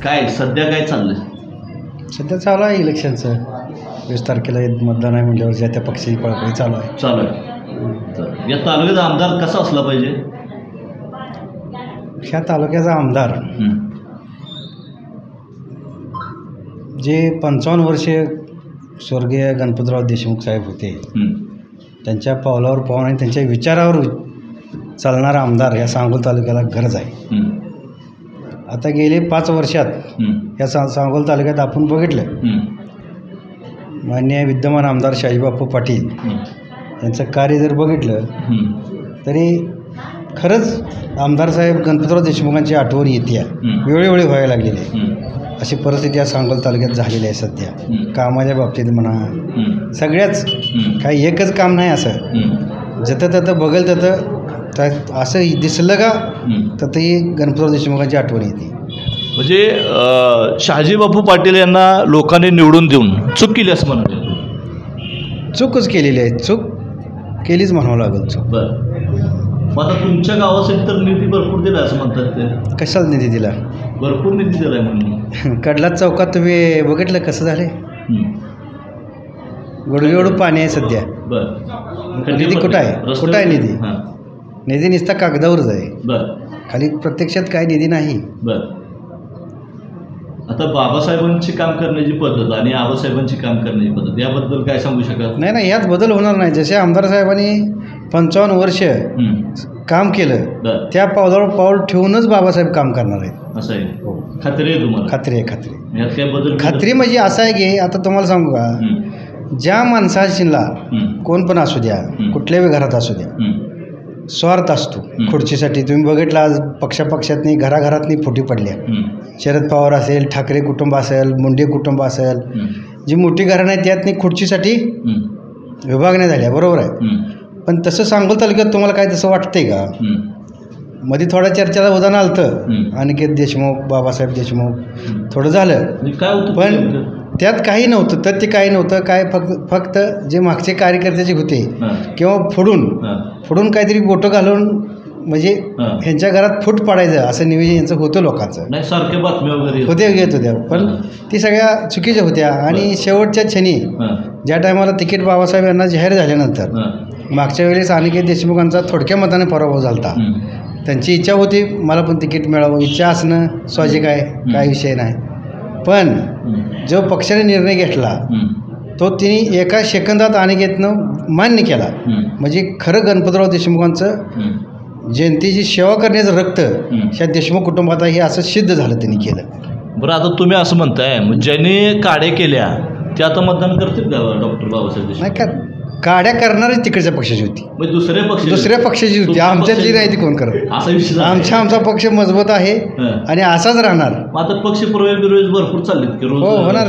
काय सध्या काय चाललंय? सध्या चालू आहे इलेक्शनचं. 20 तारखेला मतदान आहे म्हटल्यावर ज्या त्या पक्षाची पळापळी चालू आहे. तर या तालुक्याचा आमदार कसा असला पाहिजे? ह्या तालुक्याचा आमदार जे 55 वर्षे स्वर्गीय गणपतराव देशमुख साहेब होते, त्यांच्या पावलावर पाहून आणि त्यांच्या विचारावर चालणारा आमदार या सांगोल तालुक्याला गरज आहे. आता गेले 5 वर्षात या सांगोल तालुक्यात आपण बघितलं, माननीय विद्यमान आमदार शाजीबापू पाटील यांचं कार्य जर बघितलं तरी खरंच आमदार साहेब गणपतराव देशमुखांची आठवण येते, वेळोवेळी व्हायला लागलेली आहे. अशी परिस्थिती या सांगोल तालुक्यात झालेली आहे सध्या. कामाच्या बाबतीत म्हणा, सगळ्याच काही एकच काम नाही असं. जतं ततं बघल ततं असं दिसलं का ततही गणपतराव देशमुखांची आठवण येते. म्हणजे शहाजीबापू पाटील यांना लोकांनी निवडून देऊन चूक केली असं म्हणाले? चूकच केलेली आहे, चूक केलीच म्हणावं लागेल. चूक. बरं, मग आता तुमच्या गावासाठी तर निधी भरपूर दिला असं म्हणतात ते. कशाला निधी दिला? भरपूर निधी दिला आहे म्हणून. कडलाच चौकात तुम्ही बघितलं कसं झालं? गुडघेवढं पाणी आहे सध्या. बरं, निधी कुठं आहे? कुठं आहे निधी? निधी नुसता कागदावरच आहे. बरं, खाली प्रत्यक्षात काही निधी नाही. बरं, आता बाबासाहेबांची काम करण्याची पद्धत आणि आबासाहेबांची काम करण्याची पद्धत याबद्दल काय सांगू शकत? नाही, यात बदल होणार नाही. जसे आमदार साहेबांनी 55 वर्ष काम केलं, त्या पावलावर पाऊल ठेवूनच बाबासाहेब काम करणार आहेत. असं आहे? खात्री आहे तुम्हाला? खात्री आहे. खात्री यात काय बदल? खात्री म्हणजे असं आहे की आता तुम्हाला सांगू का, ज्या माणसाला कोण पण असू द्या, कुठल्याही घरात असू द्या, स्वार्थ असतो खुर्चीसाठी. तुम्ही बघितलं आज पक्षापक्षातनी घराघरातनी फुटी पडल्या. शरद पवार असेल, ठाकरे कुटुंब असेल, मुंडे कुटुंब असेल, जी मोठी घराणं आहेत त्यातनी खुर्चीसाठी विभागण्या झाल्या. बरोबर आहे. पण तसं सांगोल तालुक्यात तुम्हाला काय तसं वाटतंय का? मध्ये थोड्या चर्चेला उदाहरण आलं, अनिकेत देशमुख, बाबासाहेब देशमुख थोडं झालं, पण त्यात काही नव्हतं. तर ते काही नव्हतं काय, फक्त जे मागचे कार्यकर्ते जे होते किंवा फोडून काहीतरी बोटं घालून म्हणजे ह्यांच्या घरात फूट पडायचं असं नियोजन यांचं होतं लोकांचं. सारख्या बातम्या वगैरे येत होत्या, पण ती सगळ्या चुकीच्या होत्या. आणि शेवटच्या क्षणी ज्या टायमाला तिकीट बाबासाहेब यांना जाहीर झाल्यानंतर मागच्या वेळेस अनिकेत देशमुखांचा थोडक्या मताने पराभव झाला. त्यांची इच्छा होती मला पण तिकीट मिळावं, इच्छा असणं स्वाभाविक आहे, काय विषय नाही. पण जो पक्षाने निर्णय घेतला तो तिने एका सेकंदात अनिकेतनं मान्य केला. म्हणजे खरं गणपतराव देशमुखांचं जनतेची सेवा करण्याचं रक्त ह्या देशमुख कुटुंबात हे असं सिद्ध झालं त्यांनी केलं. बरं, आता तुम्ही असं म्हणताय ज्यांनी काढे केल्या ते आता मतदान करतील का डॉक्टर बाबासाहेब देशमुख? नाही का, काड्या करणारच तिकडच्या पक्षाची होती, दुसऱ्या पक्षाची होती. आमच्यातली नाही ती कोण करत. आमचा पक्ष मजबूत आहे आणि असाच राहणार. आता पक्ष भरपूर चाललेत. हो, होणार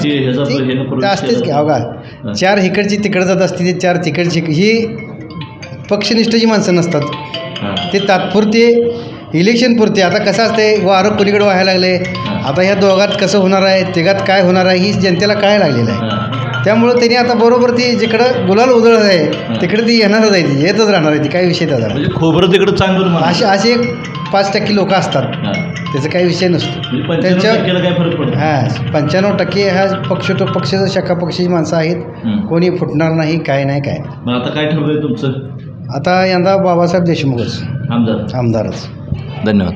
असतेच की. अवघा 4 इकडची तिकडे जात असते, ते 4 तिकडची. ही पक्षनिष्ठ जी माणसं नसतात, ते तात्पुरते इलेक्शन पुरते. आता कसं असते, वारं कोणीकडे व्हायला लागले, आता ह्या दोघात कसं होणार आहे, तिघात काय होणार आहे, ही जनतेला काय लागलेलं आहे. त्यामुळं त्यांनी आता बरोबर ती जिकडं गुलाल उधळत आहे तिकडे ती येणारच आहे, ती येतच राहणार आहे. ती काही विषय त्याचा खोबरं तिकडं चांगलं असे 5% लोक असतात, त्याचा काही विषय नसतो. त्यांच्या 95% ह्या पक्षाचं शाखा पक्षाची माणसं आहेत. कोणी फुटणार नाही, काय नाही काय. आता काय ठरलंय तुमचं? आता यंदा बाबासाहेब देशमुखच आमदारच. आमदारच. धन्यवाद.